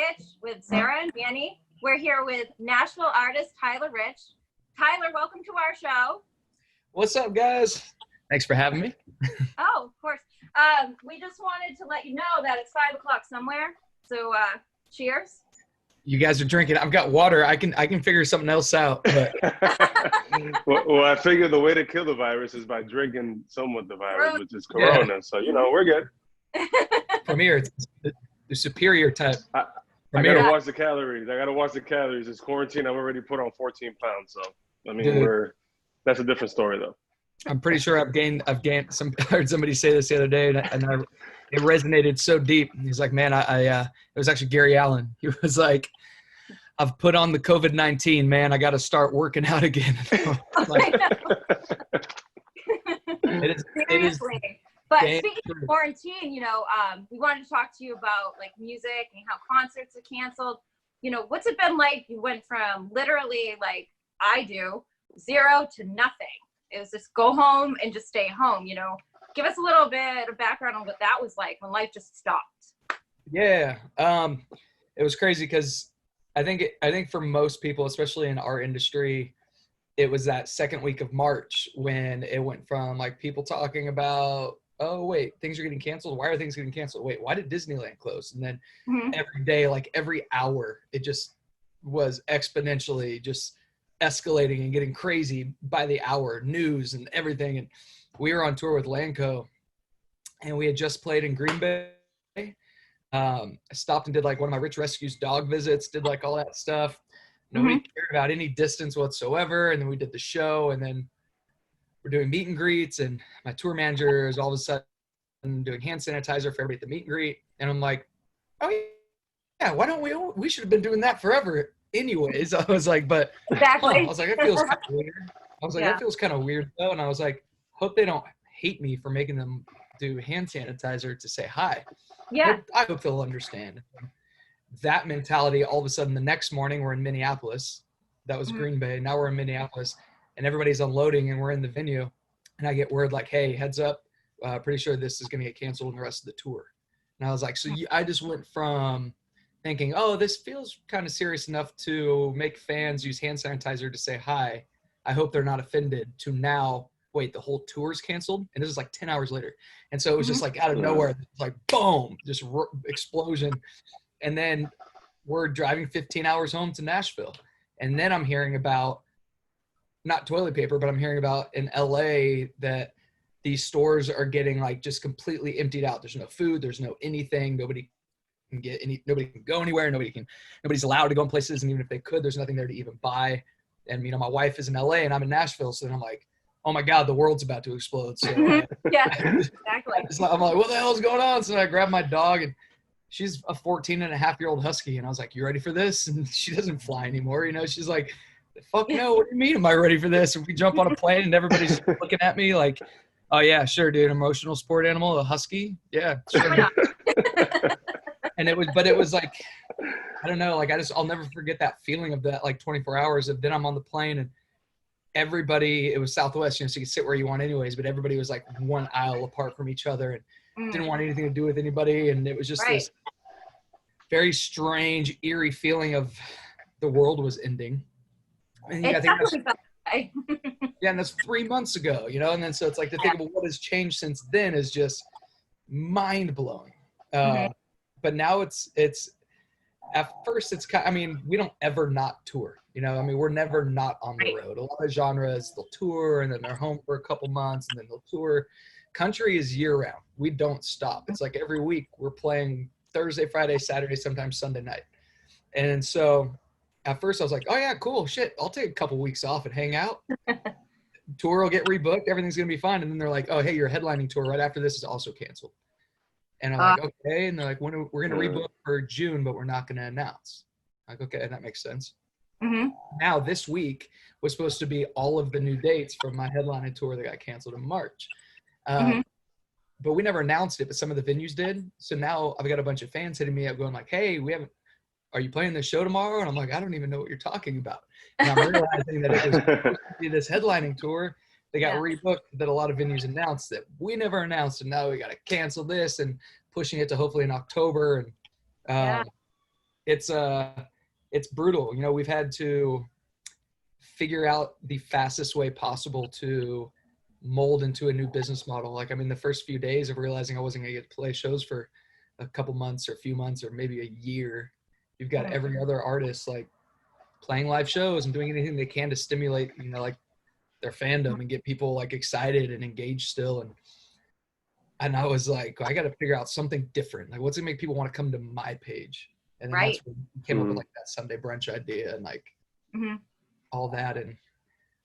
Pitch with Sarah and Manny. We're here with Nashville artist Tyler Rich. Tyler, welcome to our show. What's up, guys? Thanks for having me. Oh, of course. We just wanted to let you know that it's 5 o'clock somewhere. So cheers. You guys are drinking. I've got water. I can figure something else out. But well, I figure the way to kill the virus is by drinking some with the virus, which is Corona. Yeah. So, we're good. From here, it's the superior type. I got to watch the calories. It's quarantine. I'm already put on 14 pounds. So, that's a different story, though. I'm pretty sure I've gained I heard somebody say this the other day, and it resonated so deep. He's like, man, it was actually Gary Allen. He was like, I've put on the COVID-19, man. I got to start working out again. Like, it is. But speaking of quarantine, we wanted to talk to you about like music and how concerts are canceled. What's it been like? You went from literally like I do 0 to nothing. It was just go home and just stay home. Give us a little bit of background on what that was like when life just stopped. Yeah, it was crazy because I think for most people, especially in our industry, it was that second week of March when it went from like people talking about, oh wait, things are getting canceled. Why are things getting canceled? Wait, why did Disneyland close? And then every day, like every hour, it just was exponentially just escalating and getting crazy by the hour, news and everything. And we were on tour with Lanco, and we had just played in Green Bay. I stopped and did like one of my Rich Rescue's dog visits, did like all that stuff. Nobody cared about any distance whatsoever. And then we did the show, and then we're doing meet and greets, and my tour manager is all of a sudden doing hand sanitizer for everybody at the meet and greet. And I'm like, oh yeah, why don't we should have been doing that forever anyways. I was like, but exactly. I was like, that feels kind of weird. That feels kind of weird though. And I was like, hope they don't hate me for making them do hand sanitizer to say hi. Yeah. I hope they'll understand. That mentality, all of a sudden the next morning we're in Minneapolis. That was Green Bay. Now we're in Minneapolis, and everybody's unloading, and we're in the venue, and I get word like, hey, heads up, pretty sure this is going to get canceled in the rest of the tour. And I was like, I just went from thinking, oh, this feels kind of serious enough to make fans use hand sanitizer to say hi. I hope they're not offended, to now, wait, the whole tour's canceled? And this is like 10 hours later. And so it was just like out of nowhere, like boom, just explosion. And then we're driving 15 hours home to Nashville. And then I'm hearing about, not toilet paper, but I'm hearing about in LA that these stores are getting like just completely emptied out. There's no food, there's no anything. Nobody can go anywhere. Nobody's allowed to go in places. And even if they could, there's nothing there to even buy. And, my wife is in LA and I'm in Nashville. So then I'm like, oh my God, the world's about to explode. So yeah, exactly. I'm like, what the hell is going on? So I grab my dog, and she's a 14-and-a-half-year-old husky. And I was like, you ready for this? And she doesn't fly anymore. She's like, fuck no, what do you mean am I ready for this? And we jump on a plane and everybody's looking at me like, oh yeah, sure, dude, emotional sport animal, a husky? Yeah, sure. And it was like, I don't know, like I'll never forget that feeling of that like 24 hours of then I'm on the plane, and everybody, it was Southwest, so you could sit where you want anyways, but everybody was like one aisle apart from each other and didn't want anything to do with anybody. And it was just this very strange, eerie feeling of the world was ending. And I think and that's 3 months ago, and then so it's like to think about what has changed since then is just mind blowing. But now it's at first it's we don't ever not tour, we're never not on the road. A lot of genres, they'll tour and then they're home for a couple months and then they'll tour. Country is year round. We don't stop. It's like every week we're playing Thursday, Friday, Saturday, sometimes Sunday night. And so at first I was like, oh yeah, cool, shit, I'll take a couple weeks off and hang out. Tour will get rebooked, everything's gonna be fine. And then they're like, oh hey, your headlining tour right after this is also canceled. And I'm like, okay. And they're like, we're gonna rebook for June, but we're not gonna announce. I'm like, okay, that makes sense. Now this week was supposed to be all of the new dates from my headlining tour that got canceled in March. But we never announced it, but some of the venues did. So now I've got a bunch of fans hitting me up going like, hey, are you playing this show tomorrow? And I'm like, I don't even know what you're talking about. And I'm realizing that it was supposed to be this headlining tour. They got rebooked that a lot of venues announced that we never announced. And now we got to cancel this and pushing it to hopefully in October. And it's brutal. You know, we've had to figure out the fastest way possible to mold into a new business model. Like, I mean, the first few days of realizing I wasn't going to get to play shows for a couple months or a few months or maybe a year, you've got every other artist like playing live shows and doing anything they can to stimulate, you know, like their fandom and get people like excited and engaged still. And I was like, I got to figure out something different. Like, what's gonna make people want to come to my page? And then that's when we came up with like that Sunday brunch idea and like all that. And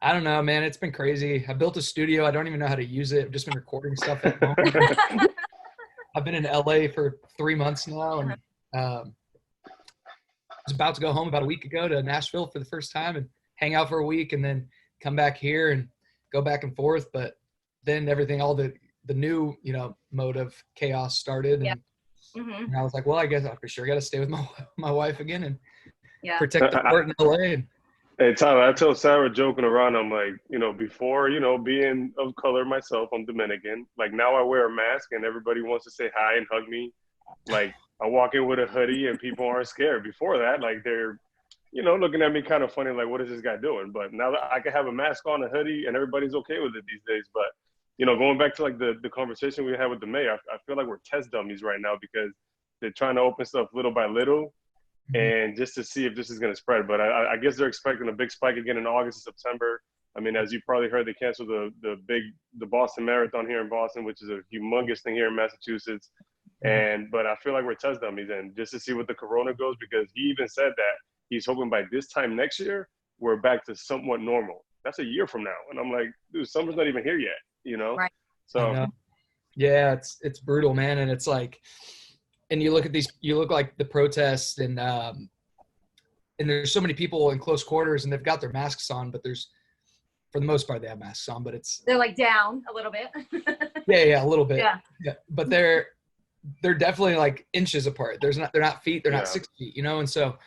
I don't know, man, it's been crazy. I built a studio. I don't even know how to use it. I've just been recording stuff at home. I've been in LA for 3 months now. And I was about to go home about a week ago to Nashville for the first time and hang out for a week and then come back here and go back and forth. But then everything, all the new, you know, mode of chaos started. And, and I was like, well, I guess I for sure got to stay with my wife again and protect the fort in LA. And, hey, Tyler, I tell Sarah joking around, I'm like, you know, before, you know, being of color myself, I'm Dominican. Like now I wear a mask and everybody wants to say hi and hug me. Like I walk in with a hoodie and people aren't scared. Before that, like they're, you know, looking at me kind of funny, like, what is this guy doing? But now that I can have a mask on, a hoodie, and everybody's okay with it these days. But, you know, going back to like the conversation we had with the mayor, I feel like we're test dummies right now because they're trying to open stuff little by little and just to see if this is going to spread. But I guess they're expecting a big spike again in August and September. I mean, as you probably heard, they canceled the Boston Marathon here in Boston, which is a humongous thing here in Massachusetts. But I feel like we're test dummies and just to see what the corona goes, because he even said that he's hoping by this time next year, we're back to somewhat normal. That's a year from now. And I'm like, dude, summer's not even here yet, you know? Right. So, yeah, it's brutal, man. And it's like, and you look at these, you look like the protests and there's so many people in close quarters and they've got their masks on, but there's, for the most part, they have masks on, but they're like down a little bit. yeah, a little bit. Yeah. But they're definitely like inches apart. They're not feet. They're not 6 feet, you know? And so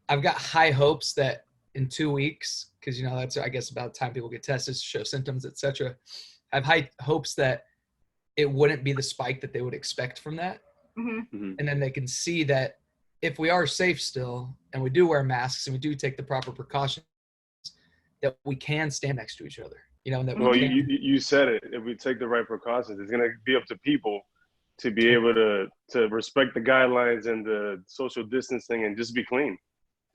I've got high hopes that in 2 weeks, because, you know, that's, I guess, about the time people get tested, show symptoms, etc. I have high hopes that it wouldn't be the spike that they would expect from that. And then they can see that if we are safe still and we do wear masks and we do take the proper precautions, that we can stand next to each other, you know, and that you said it. If we take the right precautions, it's going to be up to people to be able to respect the guidelines and the social distancing and just be clean.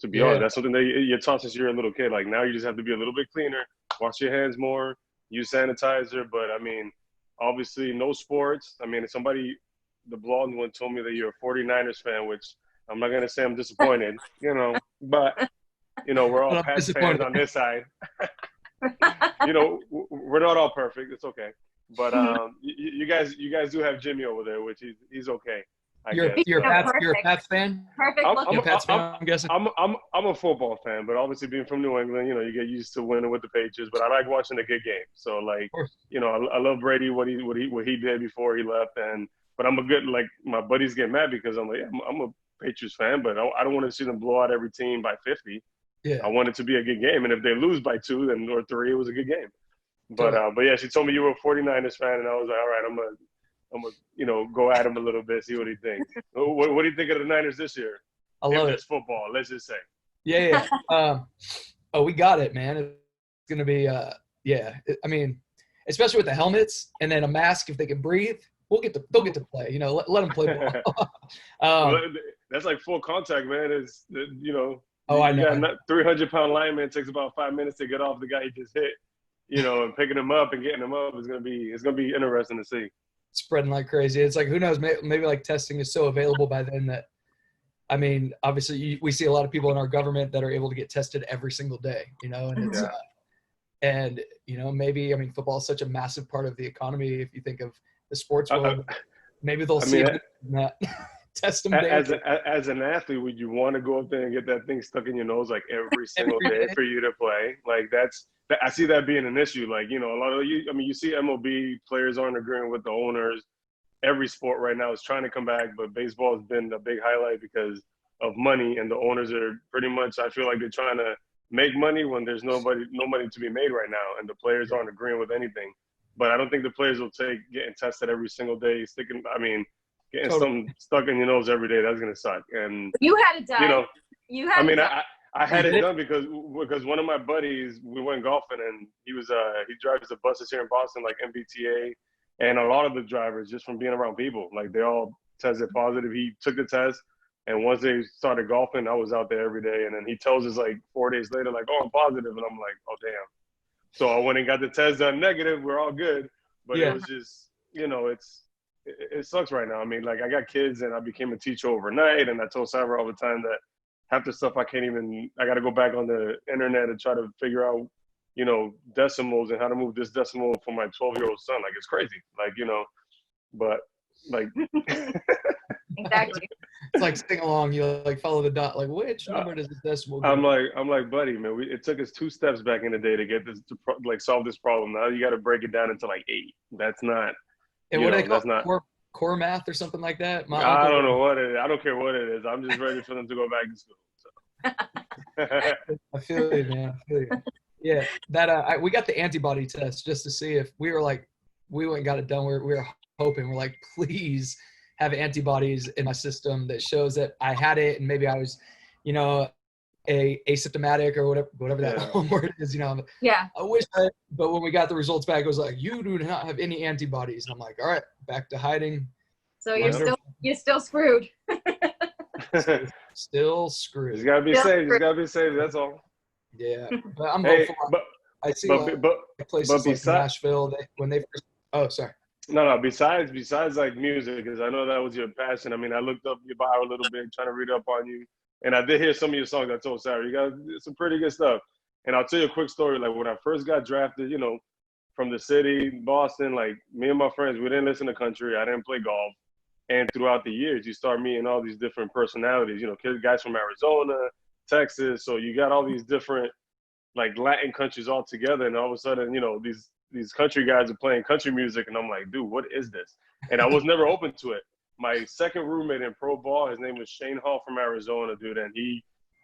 To be honest, that's something that you're taught since you're a little kid. Like now you just have to be a little bit cleaner, wash your hands more, use sanitizer. But I mean, obviously no sports. I mean, the blonde one told me that you're a 49ers fan, which I'm not going to say I'm disappointed, you know, but, you know, we're all Pats fans on this side. You know, we're not all perfect. It's okay. But you guys do have Jimmy over there, which he's okay. You're a Pats fan? Perfect. I'm a Pats fan, I'm guessing. I'm a football fan, but obviously being from New England, you know, you get used to winning with the Patriots. But I like watching a good game. So like, you know, I love Brady what he did before he left, but I'm a good, like, my buddies get mad because I'm like, I'm a Patriots fan, but I don't want to see them blow out every team by 50. Yeah. I want it to be a good game, and if they lose by 2 or 3, it was a good game. But yeah, she told me you were a 49ers fan, and I was like, all right, I'm gonna you know, go at him a little bit, see what he thinks. What do you think of the Niners this year? I love it. Football, let's just say. Yeah. We got it, man. It's gonna be I mean, especially with the helmets and then a mask if they can breathe. They'll get to play. You know, let them play ball. Well, that's like full contact, man. It's, you know. I know. 300-pound lineman takes about 5 minutes to get off the guy he just hit. You know, and picking him up and getting him up is gonna be interesting to see. Spreading like crazy. It's like, who knows? Maybe like testing is so available by then that, I mean, obviously we see a lot of people in our government that are able to get tested every single day. You know, and it's and you know, maybe, I mean, football is such a massive part of the economy. If you think of the sports world, maybe they'll see that. Test them as an athlete, would you want to go up there and get that thing stuck in your nose like every single day for you to play? Like I see that being an issue. Like, you know, a lot of you see MLB players aren't agreeing with the owners. Every sport right now is trying to come back, but baseball has been a big highlight because of money, and the owners are pretty much, I feel like they're trying to make money when there's no money to be made right now, and the players aren't agreeing with anything. But I don't think the players will take getting tested every single day, getting getting Totally. something stuck in your nose every day, that's gonna suck. And You had it done. you know, You had I mean, it done. I had it done because one of my buddies, we went golfing, and he drives the buses here in Boston, like MBTA, and a lot of the drivers, just from being around people, like they all tested positive. He took the test, and once they started golfing, I was out there every day, and then he tells us like 4 days later, like, oh, I'm positive, and I'm like, oh damn. So I went and got the test done negative. We're all good, but it was just, you know, it sucks right now. I mean, like I got kids, and I became a teacher overnight, and I told Sarah all the time that half the stuff I got to go back on the internet and try to figure out, you know, decimals and how to move this decimal for my 12-year-old son. Like, it's crazy. Like, you know, but like. Exactly. It's like sing along. You like follow the dot. Like, which number does this decimal go? I'm like, buddy, man, it took us 2 steps back in the day to get this, to solve this problem. Now you got to break it down into like 8. That's not. And what do they call it? Core math or something like that? I don't know what it is. I don't care what it is. I'm just ready for them to go back to school. So. I feel you, man. I feel you. Yeah, that we got the antibody test just to see if we went and got it done. We were hoping. We're like, please have antibodies in my system that shows that I had it, and maybe I was, you know, asymptomatic or whatever that long word is, you know. Yeah. I wish but when we got the results back, it was like, you do not have any antibodies. And I'm like, all right, back to hiding. So you're still screwed. Still screwed. It's gotta be safe. It's gotta be safe. That's all. Yeah, but I'm hopeful. I see places like Nashville. When they first. Oh, sorry. No. Besides like music, because I know that was your passion. I mean, I looked up your bio a little bit, trying to read up on you. And I did hear some of your songs. I told Sarah, you got some pretty good stuff. And I'll tell you a quick story. Like when I first got drafted, you know, from the city, Boston, like me and my friends, we didn't listen to country. I didn't play golf. And throughout the years, you start meeting all these different personalities, you know, guys from Arizona, Texas. So you got all these different like Latin countries all together. And all of a sudden, you know, these country guys are playing country music. And I'm like, dude, what is this? And I was never open to it. My second roommate in pro ball, his name was Shane Hall from Arizona, dude. And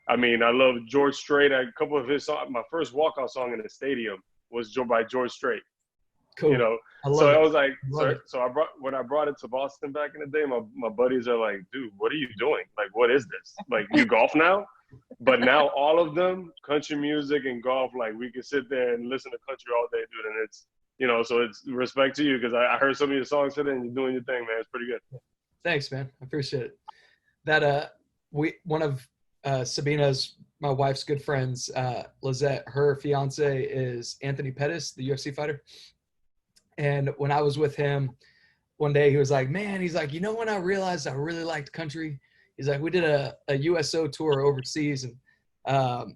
I love George Strait. A couple of his songs, my first walkout song in the stadium was by George Strait. Cool. You know, I was like, when I brought it to Boston back in the day, my buddies are like, dude, what are you doing? Like, what is this? Like, you golf now? But now all of them, country music and golf, like we can sit there and listen to country all day, dude. And it's, you know, so it's respect to you because I heard some of your songs today and you're doing your thing, man. It's pretty good. Thanks, man. I appreciate it. That one of Sabina's, my wife's good friends, Lizette, her fiance is Anthony Pettis, the UFC fighter. And when I was with him one day, he was like, man, he's like, you know, when I realized I really liked country, he's like, we did a USO tour overseas. And I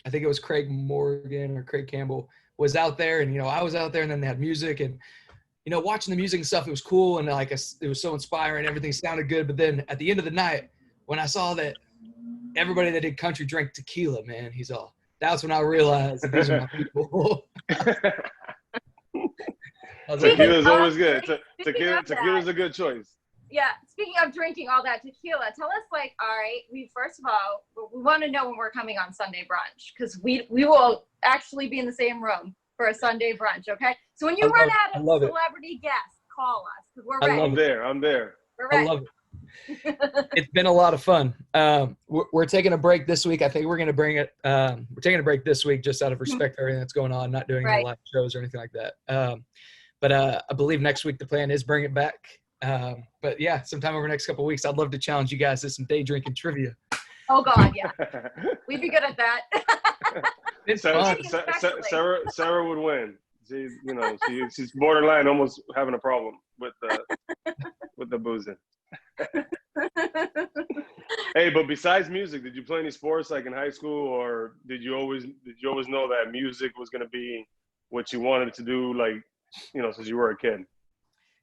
think it was Craig Morgan or Craig Campbell was out there. And, you know, I was out there and then they had music and, you know, watching the music and stuff, it was cool. And like, it was so inspiring. Everything sounded good. But then at the end of the night, when I saw that everybody that did country drank tequila, man, that's when I realized that these are my people. Tequila's always good. Tequila's a good choice. Yeah. Speaking of drinking all that tequila, tell us, like, all right, first of all, we want to know when we're coming on Sunday brunch because we will actually be in the same room for a Sunday brunch. Okay. So when you run out of celebrity guests, call us because we're ready. I'm there. We're ready. I love it. It's been a lot of fun. We're taking a break this week. I think we're going to bring it. We're taking a break this week just out of respect for everything that's going on, not doing any live shows or anything like that. But I believe next week the plan is bring it back. But yeah, sometime over the next couple of weeks, I'd love to challenge you guys to some day drinking trivia. Oh God, yeah, we'd be good at that. It's fun. Sarah would win. She's borderline almost having a problem with the boozing. Hey, but besides music, did you play any sports like in high school, or did you always know that music was going to be what you wanted to do, like, you know, since you were a kid?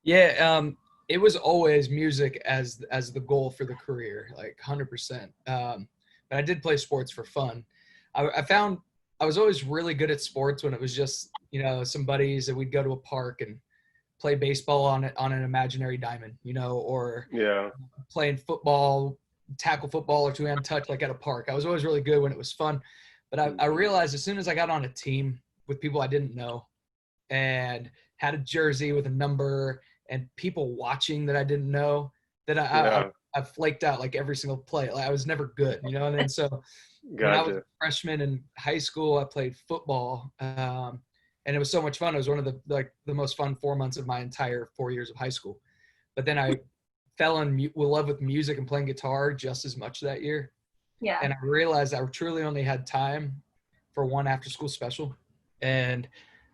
Yeah, it was always music as the goal for the career, like 100%. But I did play sports for fun. I found I was always really good at sports when it was just, you know, some buddies that we'd go to a park and play baseball on an imaginary diamond, you know, or playing football, tackle football or two-hand touch like at a park. I was always really good when it was fun. But I realized as soon as I got on a team with people I didn't know and had a jersey with a number and people watching that I didn't know, that Yeah. I flaked out like every single play. Like I was never good, you know. And then so when I was a Gotcha. freshman in high school, I played football, and it was so much fun. It was one of the most fun 4 months of my entire 4 years of high school. But then I fell in love with music and playing guitar just as much that year. Yeah. And I realized I truly only had time for one after school special. And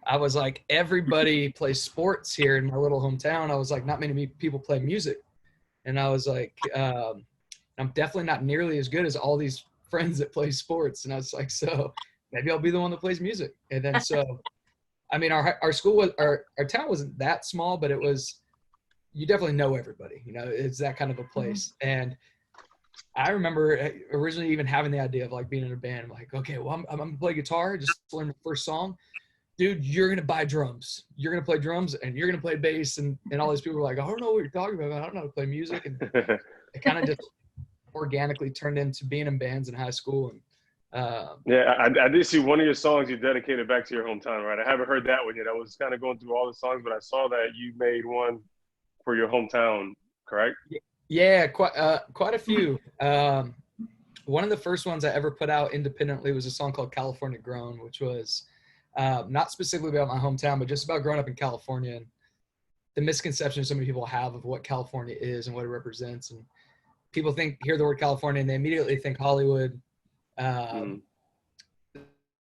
I was like, everybody plays sports here in my little hometown. I was like, not many people play music. And I was like, I'm definitely not nearly as good as all these friends that play sports. And I was like, so maybe I'll be the one that plays music. And then so, I mean, our school was, our town wasn't that small, but it was, you definitely know everybody, you know, it's that kind of a place. And I remember originally even having the idea of like being in a band. I'm like, okay, well, I'm gonna play guitar, just learn the first song. Dude, you're gonna buy drums. You're gonna play drums and you're gonna play bass. And all these people were like, I don't know what you're talking about. I don't know how to play music. And it kind of just organically turned into being in bands in high school. And Yeah, I did see one of your songs you dedicated back to your hometown, right? I haven't heard that one yet. I was kind of going through all the songs, but I saw that you made one for your hometown, correct? yeah, quite a few. One of the first ones I ever put out independently was a song called California Grown, which was not specifically about my hometown, but just about growing up in California and the misconception so many people have of what California is and what it represents. And people hear the word California and they immediately think Hollywood,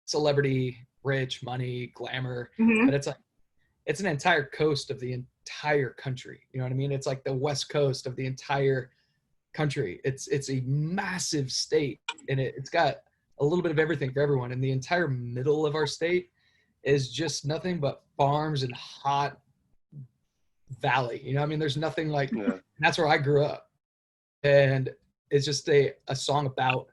celebrity, rich, money, glamour, but it's an entire coast of the entire country. You know what I mean? It's like the West Coast of the entire country. It's a massive state, and it's got a little bit of everything for everyone. And the entire middle of our state is just nothing but farms and hot valley. You know what I mean? There's nothing like, and that's where I grew up. And it's just a song about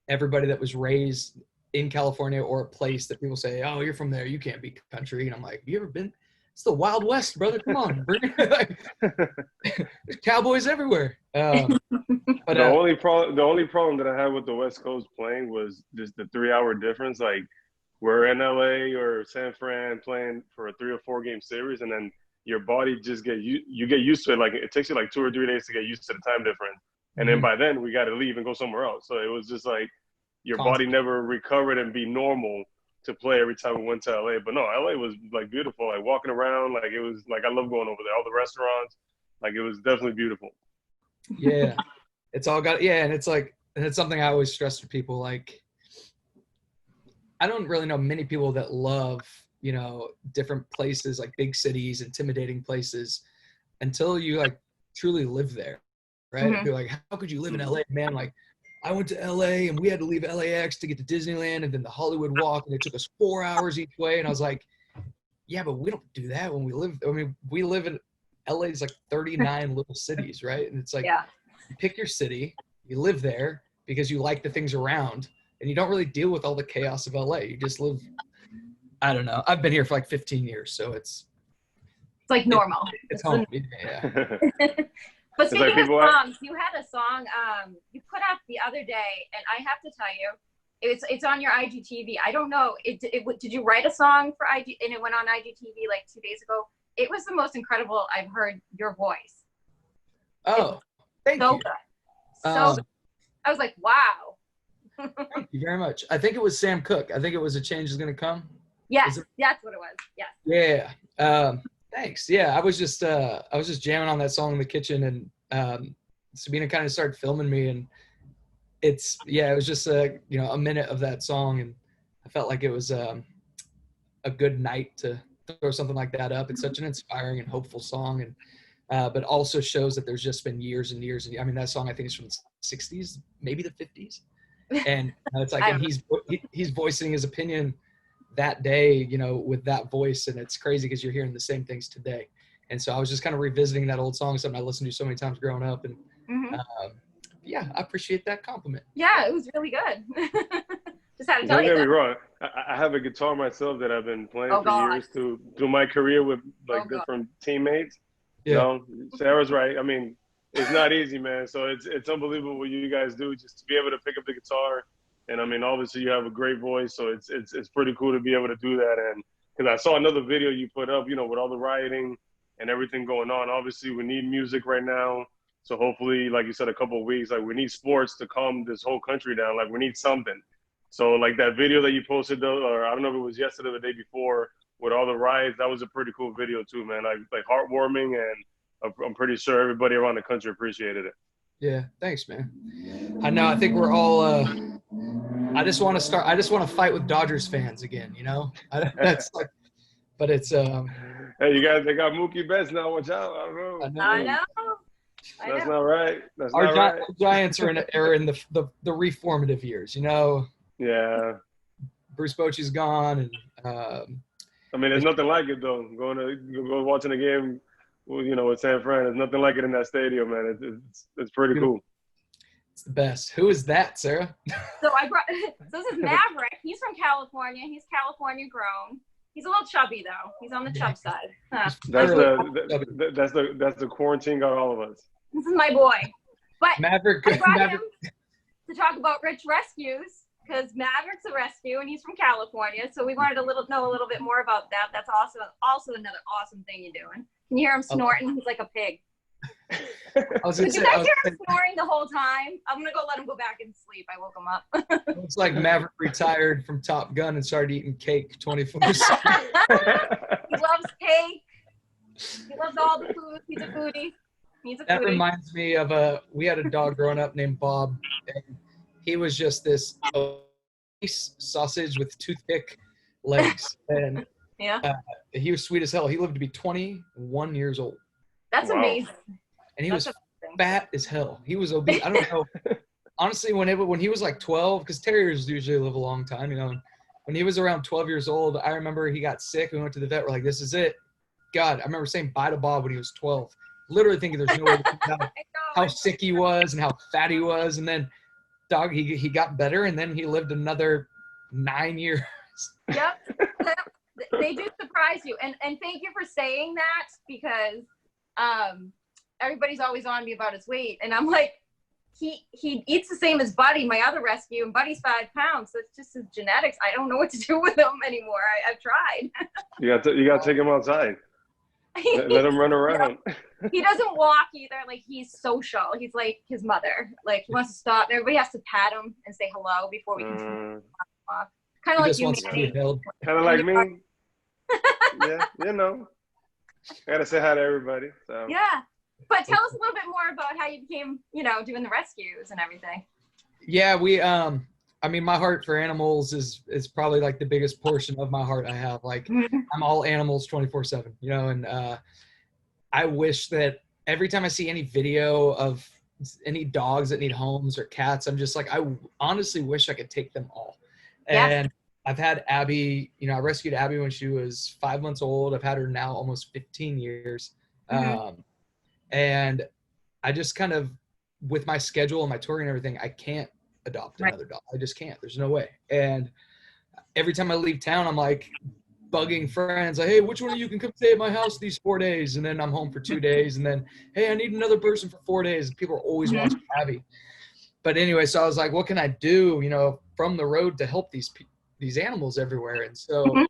everybody that was raised in California, or a place that people say, oh, you're from there, you can't be country. And I'm like, you ever been? It's the Wild West, brother. Come on, bring it. Like, there's cowboys everywhere. But the only problem that I had with the West Coast playing was just the 3-hour difference. Like, we're in LA or San Fran playing for a 3 or 4 game series, and then your body just you get used to it. Like, it takes you like 2 or 3 days to get used to the time difference, and then by then we got to leave and go somewhere else. So it was just like your body never recovered and be normal to play every time we went to LA. But no, LA was like beautiful. Like walking around, like it was like, I love going over there. All the restaurants, like it was definitely beautiful. Yeah, it's all got, yeah. And it's like, and it's something I always stress to people. Like, I don't really know many people that love, you know, different places, like big cities, intimidating places, until you like truly live there, right? Be like, how could you live in LA, man? Like, I went to LA and we had to leave LAX to get to Disneyland and then the Hollywood Walk, and it took us 4 hours each way. And I was like, yeah, but we don't do that when we live. I mean, we live in LA's like 39 little cities, right? And it's like, you pick your city, you live there because you like the things around, and you don't really deal with all the chaos of LA. You just live, I don't know. I've been here for like 15 years, so it's like normal. It's home. Yeah. But speaking of songs, you had a song you put out the other day, and I have to tell you, it's on your IGTV. I don't know, did you write a song for IG and it went on IGTV like 2 days ago? It was the most incredible I've heard your voice. Oh, thank you. Good. So good. I was like, wow. Thank you very much. I think it was Sam Cooke. I think it was A Change Is Gonna Come. Yes, that's what it was. Yes. Yeah. Thanks. Yeah, I was just jamming on that song in the kitchen, and Sabina kind of started filming me, and it was just a minute of that song, and I felt like it was a good night to throw something like that up. It's such an inspiring and hopeful song, and but also shows that there's just been years and years. And I mean, that song I think is from the 60s, maybe the 50s, and it's like, and he's voicing his opinion that day, you know, with that voice, and it's crazy because you're hearing the same things today. And so I was just kind of revisiting that old song, something I listened to so many times growing up, and yeah, I appreciate that compliment. Yeah, it was really good. Just had to tell you. Don't get me wrong. I have a guitar myself that I've been playing for years through my career with like different teammates. Yeah. You know, Sarah's right. I mean, it's not easy, man. So it's unbelievable what you guys do, just to be able to pick up the guitar. And I mean, obviously you have a great voice, so it's pretty cool to be able to do that. And because I saw another video you put up, you know, with all the rioting and everything going on. Obviously, we need music right now So hopefully, like you said, a couple of weeks, like we need sports to calm this whole country down. Like we need something. So like that video that you posted though, or I don't know if it was yesterday or the day before with all the riots, that was a pretty cool video too, man. Like heartwarming, and I'm pretty sure everybody around the country appreciated it. Yeah, thanks, man. I know. I think we're all. I just want to fight with Dodgers fans again. You know, that's like. But it's. Hey, you guys, they got Mookie Betts now. Watch out! I don't know. I know. That's not right. That's our not right. Giants are in the reformative years. You know. Yeah. Bruce Bochy's gone, and. I mean, there's nothing like it though. Go watching a game. You know, with San Fran, there's nothing like it in that stadium, man. It's pretty cool. It's the best. Who is that, Sarah? So this is Maverick. He's from California. He's California grown. He's a little chubby though. He's on the chub side. Huh. That's the quarantine got all of us. This is my boy. But Maverick. I brought him to talk about Rich Rescues because Maverick's a rescue and he's from California. So we wanted to know a little bit more about that. That's also another awesome thing you're doing. Can you hear him snorting? He's like a pig. Did you guys hear him snoring the whole time? I'm going to go let him go back and sleep. I woke him up. It's like Maverick retired from Top Gun and started eating cake 24/7. He loves cake. He loves all the food. He's a foodie. That reminds me of we had a dog growing up named Bob, and he was just this sausage with toothpick legs. And yeah. He was sweet as hell. He lived to be 21 years old. That's amazing. And he was fat as hell. He was obese. I don't know. Honestly, when he was like 12, because terriers usually live a long time, you know. And when he was around 12 years old, I remember he got sick. We went to the vet. We're like, this is it. God, I remember saying bye to Bob when he was 12. Literally thinking there's no way to find out how sick he was and how fat he was. And then, dog, he got better, and then he lived another 9 years. Yep. They do surprise you. And thank you for saying that because everybody's always on me about his weight. And I'm like, he eats the same as Buddy, my other rescue, and Buddy's 5 pounds. So it's just his genetics. I don't know what to do with him anymore. I've tried. You got to take him outside. Let him run around. He doesn't walk either. Like, he's social. He's like his mother. Like, he wants to stop. Everybody has to pat him and say hello before we can walk. Kind of like you, Manny. Kind of like me. Yeah, you know. I got to say hi to everybody. So. Yeah. But tell us a little bit more about how you became, you know, doing the rescues and everything. Yeah, I mean, my heart for animals is probably like the biggest portion of my heart I have. Like, I'm all animals 24/7, you know, and I wish that every time I see any video of any dogs that need homes or cats, I'm just like, I honestly wish I could take them all. Yeah. And I've had Abby, you know, I rescued Abby when she was 5 months old. I've had her now almost 15 years. And I just kind of, with my schedule and my touring and everything, I can't adopt another dog. I just can't. There's no way. And every time I leave town, I'm like bugging friends, like, hey, which one of you can come stay at my house these 4 days? And then I'm home for 2 days. And then, hey, I need another person for 4 days. And people are always watching Abby. But anyway, so I was like, what can I do, you know, from the road to help these animals everywhere? And so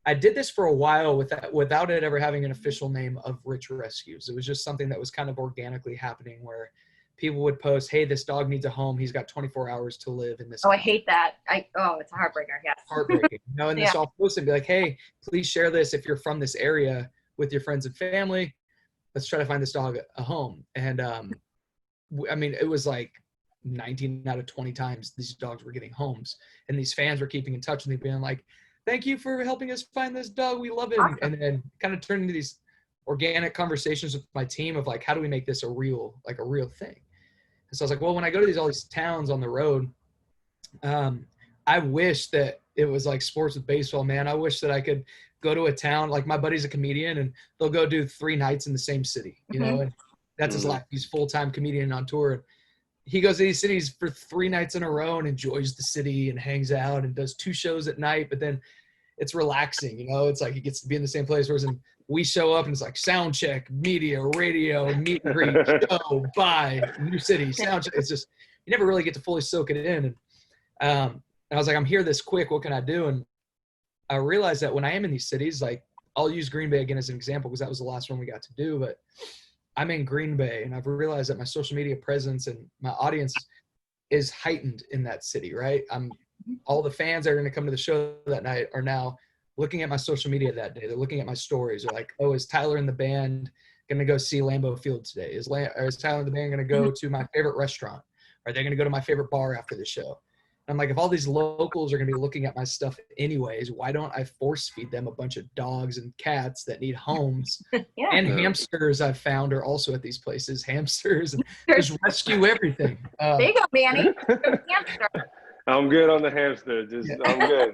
I did this for a while without it ever having an official name of Rich Rescues. It was just something that was kind of organically happening where people would post, hey, this dog needs a home. He's got 24 hours to live in this. Oh, I hate that. It's a heartbreaker. Yes. Heartbreaking. You know, and this all post and be like, hey, please share this if you're from this area with your friends and family. Let's try to find this dog a home. And I mean, it was like 19 out of 20 times these dogs were getting homes, and these fans were keeping in touch and they'd been like, thank you for helping us find this dog. We love him. Awesome. And then kind of turned into these organic conversations with my team of like, how do we make this a real thing? And so I was like, well, when I go to all these towns on the road, I wish that it was like sports with baseball, man. I wish that I could go to a town, like my buddy's a comedian and they'll go do 3 nights in the same city, you know, and that's his life. He's full-time comedian on tour. He goes to these cities for 3 nights in a row and enjoys the city and hangs out and does 2 shows at night, but then it's relaxing, you know, it's like he gets to be in the same place. Whereas we show up and it's like sound check, media, radio, meet and greet, show, bye, new city, sound check. It's just, you never really get to fully soak it in. And I was like, I'm here this quick. What can I do? And I realized that when I am in these cities, like I'll use Green Bay again as an example because that was the last one we got to do. But I'm in Green Bay, and I've realized that my social media presence and my audience is heightened in that city, right? All the fans that are going to come to the show that night are now looking at my social media that day. They're looking at my stories. They're like, oh, is Tyler and the band going to go see Lambeau Field today? Is Tyler and the band going to go to my favorite restaurant? Are they going to go to my favorite bar after the show? And I'm like, if all these locals are going to be looking at my stuff anyways, why don't I force feed them a bunch of dogs and cats that need homes? Yeah. And hamsters I've found are also at these places. Hamsters, and just rescue everything. There you go, Manny. Hamster. I'm good on the hamster. I'm good.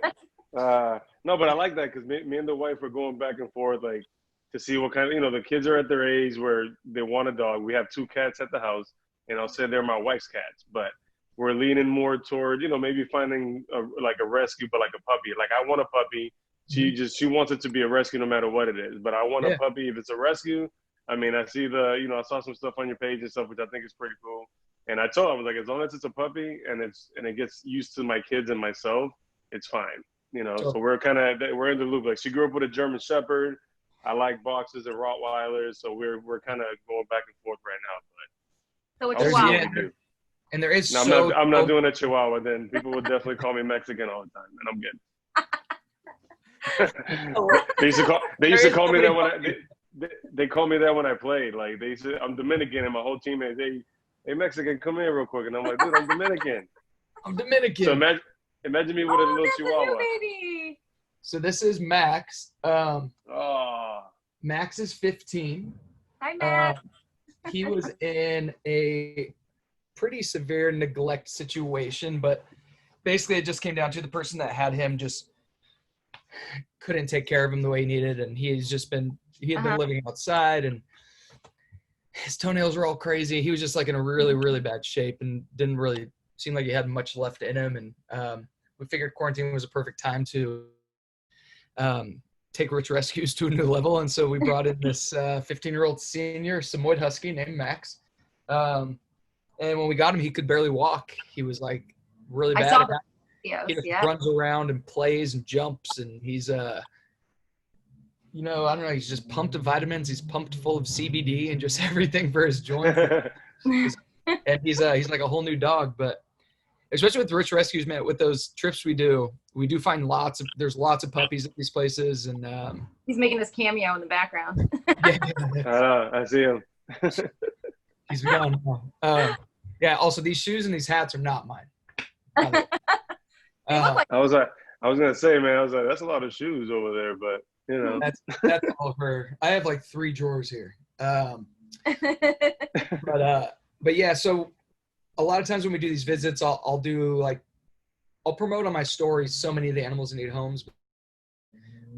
No, but I like that because me and the wife are going back and forth, like, to see what kind of, the kids are at their age where they want a dog. We have 2 cats at the house, and I'll say they're my wife's cats, but we're leaning more toward, maybe finding a rescue, but like a puppy. Like, I want a puppy. She wants it to be a rescue no matter what it is. But I want a puppy. If it's a rescue, I mean, I see I saw some stuff on your page and stuff, which I think is pretty cool. And I told her, I was like, as long as it's a puppy and it gets used to my kids and myself, it's fine. So we're in the loop. Like, she grew up with a German Shepherd. I like boxers and Rottweilers, so we're kind of going back and forth right now. But So it's Chihuahua. And there is I'm not doing a Chihuahua. Then people would definitely call me Mexican all the time, and I'm good. They used to call me that they call me that when I played. Like, they said I'm Dominican, and my whole teammates, hey Mexican, come here real quick, and I'm like, dude, I'm Dominican. I'm Dominican. So imagine me with a little Chihuahua. Baby. So this is Max. Max is 15. Hi, Max. He was in a pretty severe neglect situation, but basically it just came down to the person that had him just couldn't take care of him the way he needed, and he had been living outside, and his toenails were all crazy. He was just like in a really, really bad shape and didn't really seem like he had much left in him, and we figured quarantine was a perfect time to take Rich Rescues to a new level, and so we brought in this 15-year-old senior Samoyed Husky named Max. And when we got him, he could barely walk. He was like really bad. I saw the videos, he just runs around and plays and jumps, and he's I don't know, he's just pumped of vitamins. He's pumped full of CBD and just everything for his joints. And he's like a whole new dog. But especially with Rich Rescues, man, with those trips we do find there's lots of puppies at these places, and he's making this cameo in the background. I see him. He's gone. Also these shoes and these hats are not mine. Like- I was gonna say, man, I was like, that's a lot of shoes over there, but that's all of her. I have like 3 drawers here. But yeah, so a lot of times when we do these visits, I'll promote on my stories so many of the animals that need homes.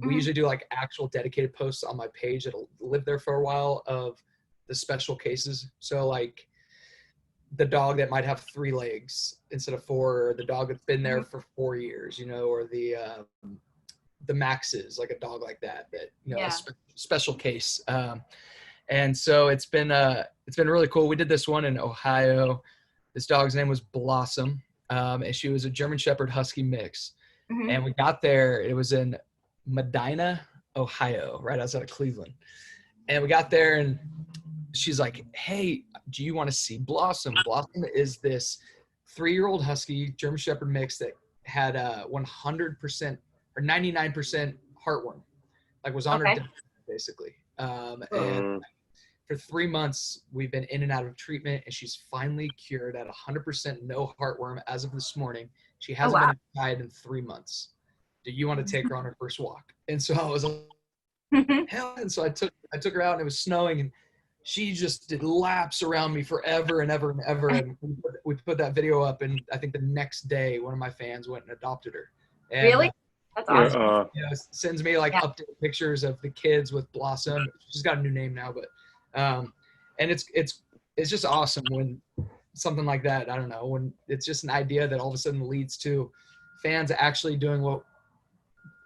We usually do like actual dedicated posts on my page that'll live there for a while of the special cases. So like the dog that might have 3 legs instead of 4, or the dog that's been there for 4 years, or the Maxes, like a dog like that a special case. And so it's been really cool. We did this one in Ohio. This dog's name was Blossom, and she was a German Shepherd Husky mix. And we got there. It was in Medina, Ohio, right outside of Cleveland. And we got there, and she's like, hey, do you want to see Blossom? Blossom is this 3-year-old Husky German Shepherd mix that had 100% or 99% heartworm, like was on her death, basically. And for 3 months, we've been in and out of treatment, and she's finally cured at 100% no heartworm as of this morning. She hasn't been outside in 3 months. Do you want to take her on her first walk? And so I was like, hell. And so I took her out, and it was snowing, and she just did laps around me forever and ever and ever. And we put that video up, and I think the next day, one of my fans went and adopted her. And, really? That's awesome. Sends me like updated pictures of the kids with Blossom. She's got a new name now, but and it's just awesome when something like that, I don't know, when it's just an idea that all of a sudden leads to fans actually doing what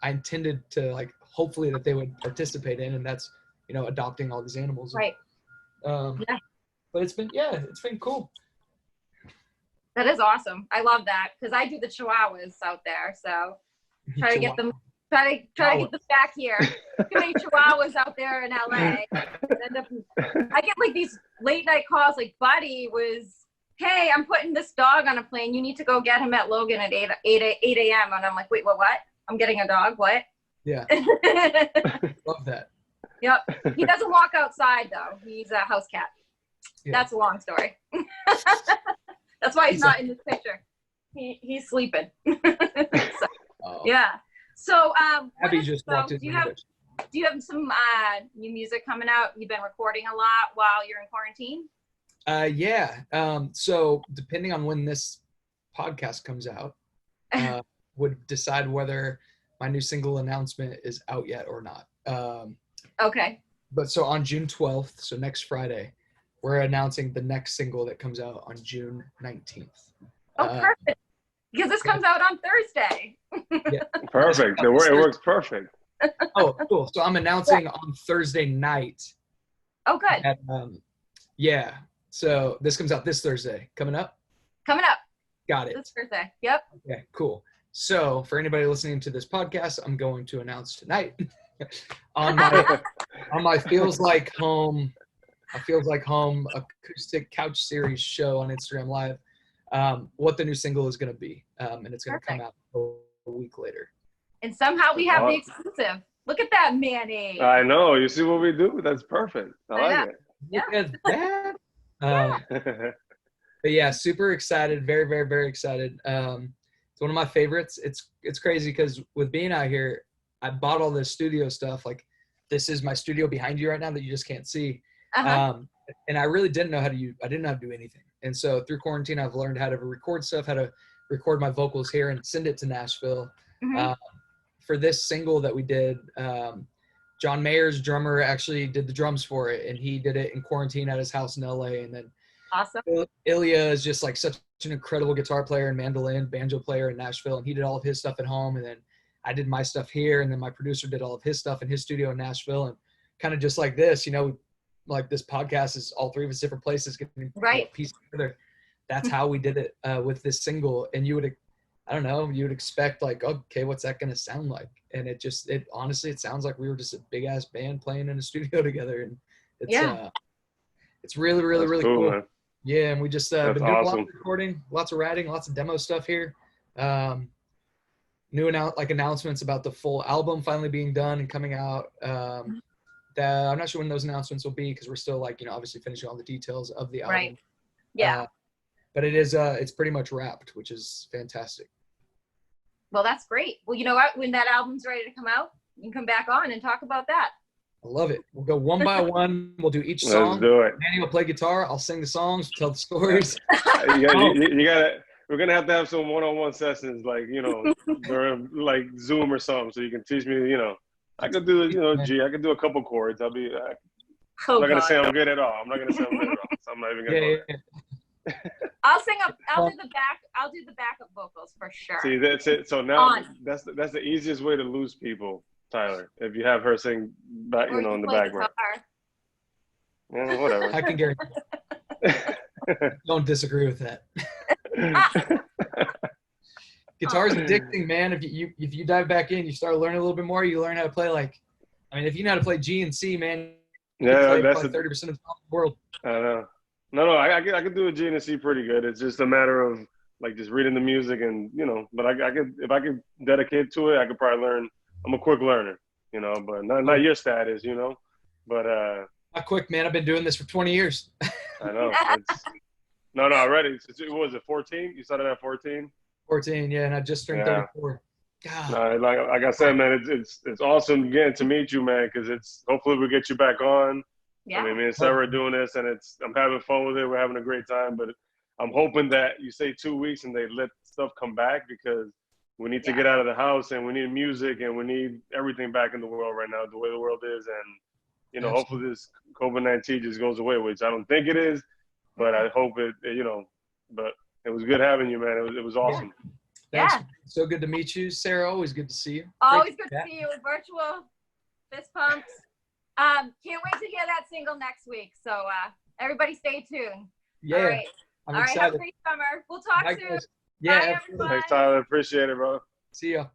I intended to, like, hopefully that they would participate in, and that's, adopting all these animals. Right. But it's been cool. That is awesome. I love that, because I do the Chihuahuas out there, so try to get them Try to get them back here. Too many chihuahuas out there in LA. I get like these late night calls like, buddy was, hey, I'm putting this dog on a plane. You need to go get him at Logan at 8 a.m. And I'm like, wait, what? I'm getting a dog? What? Yeah. Love that. Yep. He doesn't walk outside though. He's a house cat. Yeah. That's a long story. That's why he's not in this picture. He's sleeping. Yeah. So, Abby just walked in. Do you have some new music coming out? You've been recording a lot while you're in quarantine? Yeah. So depending on when this podcast comes out, would decide whether my new single announcement is out yet or not. Okay. But so on June 12th, so next Friday, we're announcing the next single that comes out on June 19th. Oh, perfect. Because this comes out on Thursday. Yeah. Perfect. It works perfect. Oh, cool. So I'm announcing on Thursday night. Oh, good. Yeah. So this comes out this Thursday. Coming up? Coming up. Got it. This Thursday. Yep. Okay, cool. So for anybody listening to this podcast, I'm going to announce tonight on my Feels Like Home acoustic couch series show on Instagram Live, what the new single is going to be. And it's going to come out a week later. And somehow we have the exclusive. Look at that, Manny. I know. You see what we do? That's perfect. I like it. Yeah. Look at that. But yeah, super excited. Very, very, very excited. It's one of my favorites. It's crazy because with being out here, I bought all this studio stuff. Like this is my studio behind you right now that you just can't see. And I really didn't know how to I didn't know how to do anything. And so through quarantine, I've learned how to record stuff, how to record my vocals here and send it to Nashville. For this single that we did, John Mayer's drummer actually did the drums for it, and he did it in quarantine at his house in LA. And then awesome. Ilya is just like such an incredible guitar player and mandolin, banjo player in Nashville, and he did all of his stuff at home. And then I did my stuff here, and then my producer did all of his stuff in his studio in Nashville. And kind of just like this, like this podcast is all three of us different places getting pieced together. That's how we did it with this single. And you would expect like, okay, what's that going to sound like? And it honestly, it sounds like we were just a big ass band playing in a studio together. And it's really, really, really cool. Man. Yeah. And we just been doing lots of recording, lots of writing, lots of demo stuff here. New announcements about the full album finally being done and coming out. I'm not sure when those announcements will be because we're still obviously finishing all the details of the album. Right. Yeah. But it is it's pretty much wrapped, which is fantastic. Well, that's great. Well, you know what? When that album's ready to come out, you can come back on and talk about that. I love it. We'll go one by one. We'll do each song. Let's do it. Manny will play guitar. I'll sing the songs, tell the stories. You gotta. We're gonna have to have some one-on-one sessions, during Zoom or something, so you can teach me. I could do I could do a couple chords. I'm not gonna say I'm good at all. I'm not gonna say I'm good at all. So I'm not even gonna go there. I'll do the backup vocals for sure. See, that's it. So now that's the easiest way to lose people, Tyler. If you have her sing back, in the background. Yeah, whatever. I can guarantee. Don't disagree with that. Guitar's addicting, man. If you dive back in, you start learning a little bit more. You learn how to play if you know how to play G and C, man. Yeah, that's 30% of the world. I know. No, I could do a G and a C pretty good. It's just a matter of just reading the music and But if I could dedicate to it, I could probably learn. I'm a quick learner, but not your status, But not quick, man. I've been doing this for 20 years. I know. No, already. What was it, 14? You started at 14? 14, yeah, and I just turned 34. God. No, like I said, man, it's awesome getting to meet you, man, because hopefully we'll get you back on. Yeah. I mean, me and Sarah are doing this, and I'm having fun with it. We're having a great time, but I'm hoping that you say 2 weeks and they let stuff come back because we need to get out of the house and we need music and we need everything back in the world right now, the way the world is. And, hopefully this COVID-19 just goes away, which I don't think it is, but I hope but it was good having you, man. It was awesome. Thanks. Yeah. So good to meet you, Sarah. Always good to see you. Always good to see you with virtual fist pumps. Can't wait to hear that single next week. So everybody stay tuned. Yeah. All right. I'm excited. Have a great summer. We'll talk soon. Yeah. Bye, everyone. Thanks, Tyler. Appreciate it, bro. See ya.